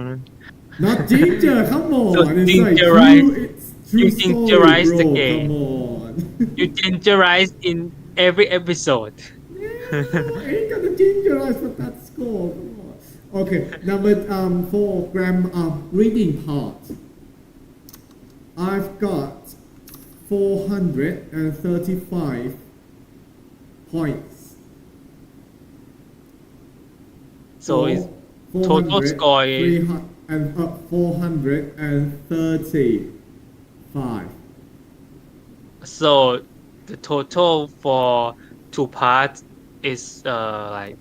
Not ginger, come on. So It's like gingerize- true, it's true you story, gingerize the bro. game. Come on. You gingerize in every episode. Yeah, ain't gonna gingerize for that score. Come on. Okay, number 4, reading part. I've got 435 points. So it's total score is 435. so the total for 2 parts is like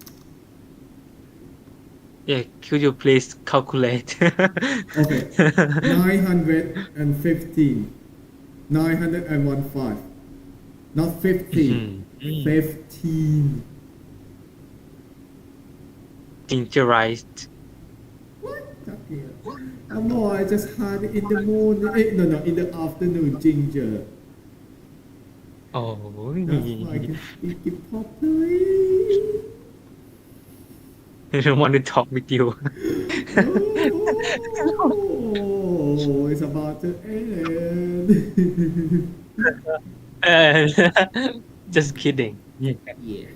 yeah, could you please calculate? Okay, 915. 915. Not 15. 15. Gingerized. What? Okay. Come on, I just had it in the morning. No, in the afternoon, ginger. Oh, That's why I can speak it properly. I don't want to talk with you. Oh, it's about to end. Just kidding. Yeah. Yeah.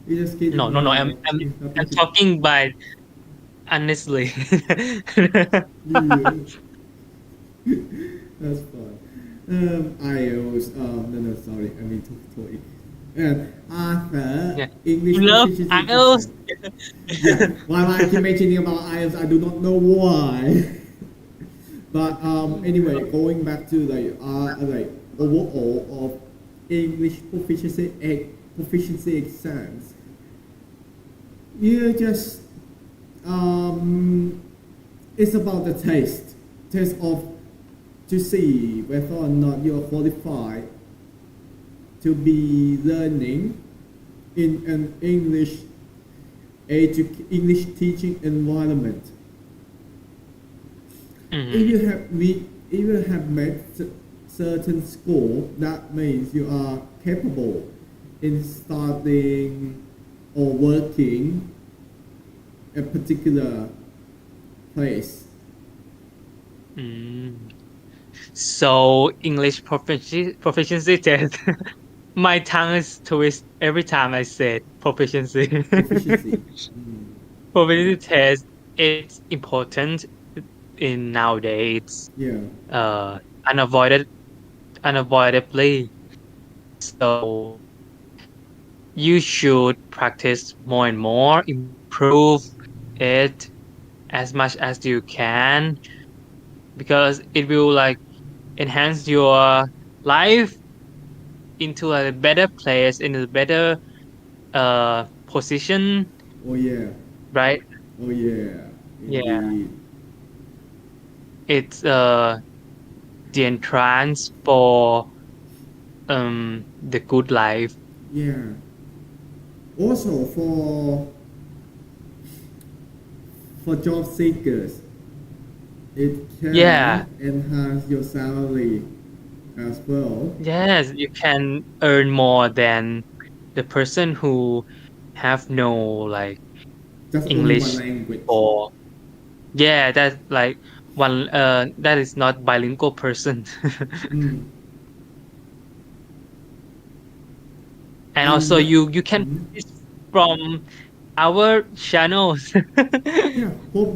You just kidding. No. I'm talking by honestly. Yeah. That's fine. IELTS. No, sorry. I mean TOEIC. And Arthur. Yeah. English You love proficiency IELTS? Yeah. Why I keep mentioning about IELTS, I do not know why. But anyway, going back to like overall of English proficiency exams, you just it's about the test of to see whether or not you are qualified to be learning in an English teaching environment. If you have met certain score, that means you are capable in starting or working a particular place. So English proficiency test. My tongue is twist every time I said proficiency. Proficiency. Proficiency test is important in nowadays. Yeah. Unavoidably. So you should practice more and more, improve it as much as you can, because it will like enhance your life into a better place, in a better position, Oh yeah. right? Oh yeah. Yeah. Indeed. It's the entrance for the good life. Yeah. Also for job seekers, it can enhance your salary as well. Yes, you can earn more than the person who have no like Just English only one language. or that's like one that is not bilingual person. And also you can practice from our channels. Yeah, hope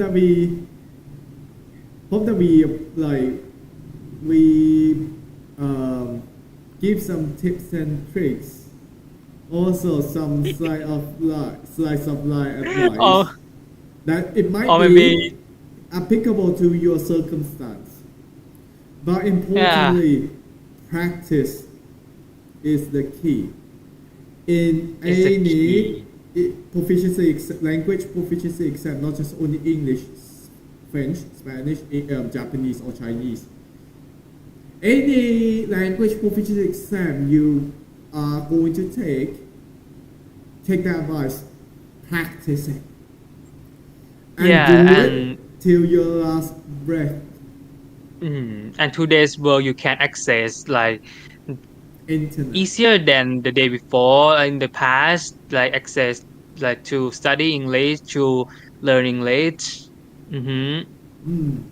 hope that we give some tips and tricks. Also, some slice of life advice or that it might or be maybe applicable to your circumstance. But yeah, importantly, practice is the key. In it's the any key. language proficiency exam, not just only English, French, Spanish, Japanese, or Chinese. Any language proficiency exam you are going to take the advice, practice it, and Yeah, do it and till your last breath. and today's world you can access like Internet. easier than the day before in the past, like access like to study English, to learn English. Mm-hmm. Mm.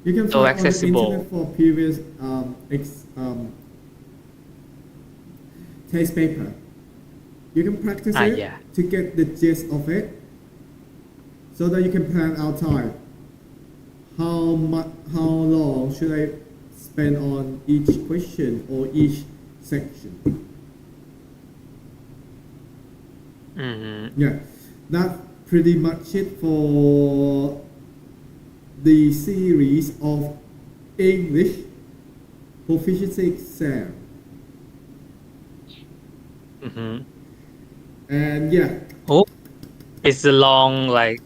You can So find on the internet accessible. for previous test paper. You can practice it Yeah. to get the gist of it, so that you can plan out time. How long should I spend on each question or each section? Mm-hmm. Yeah, that's pretty much it for the series of English proficiency exam. Mm-hmm. And yeah, Oh, it's a long, like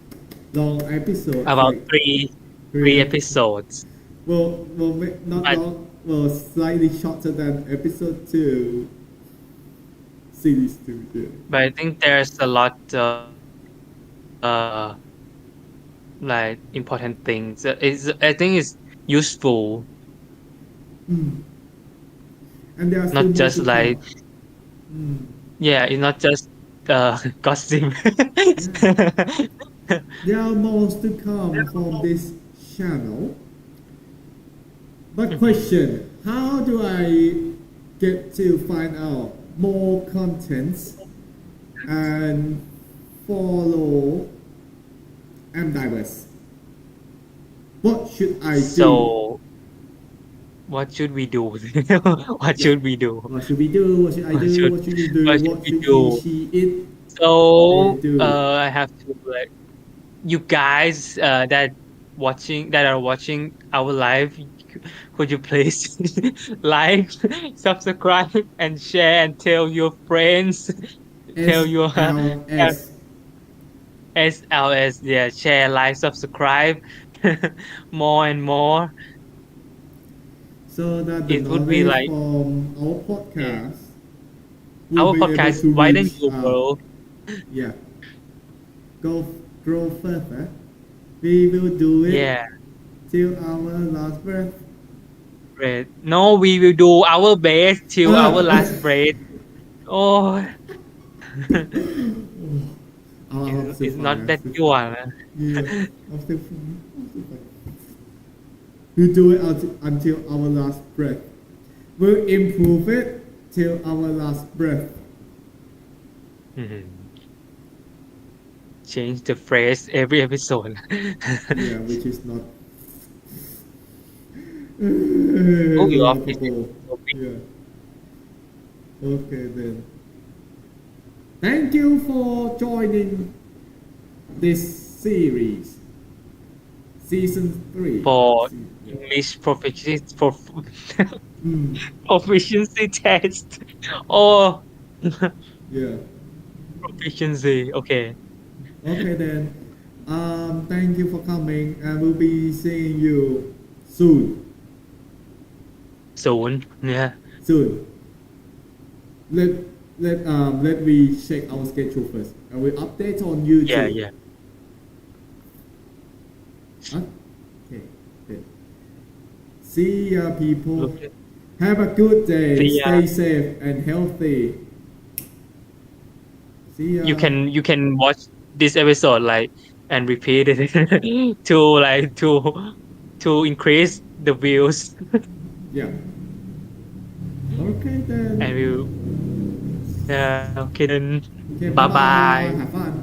long episode, about like three three episodes. well, not But long, well, slightly shorter than episode 2, series 2. Yeah. but I think there's a lot uh like important things. I think it's useful, Mm. And there are still not more just to like come. Mm. yeah, it's not just gossip. Yeah. There are more to come from this channel. But Mhm. question, how do I get to find out more contents and follow M Diverse? What should I do? So what should we do? What Yeah. should we do? What should we do? What should I What do? should What should you do? what should What we should he, do? she, it So do? I have to like you guys that are watching our live, could you please like, subscribe, and share, and tell your friends, tell your SLS. SLS, yeah, share, like, subscribe more and more. So that the It would be knowledge like from our yeah, podcast will our be able podcast to widen reach your out. world. Yeah. Grow further. We will do it Yeah, till our last breath. great. No, we will do our best till our last breath. Oh, I'm still it's fine. not I'm that still you fine. are. Yeah, I'm still fine. I'm still fine. We'll do it until our last breath. We'll improve it till our last breath. Mhm. Change the phrase every episode. Yeah, which is not Oh, you are laughable. topic. Yeah. Okay then. Thank you for joining this series, season 3. For English Mm, proficiency test. Oh, yeah. proficiency. Okay. Okay then. Thank you for coming, and we'll be seeing you soon. Soon. Yeah. Soon. Let we check our schedule first. I will update on YouTube. Yeah. Yeah. Huh? Okay. Then. See ya, people. Okay. Have a good day. See ya. Stay safe and healthy. See ya. You can watch this episode like and repeat it to increase the views. Yeah. Okay then. And we yeah, okay then. Okay, Bye bye bye. bye. Have fun.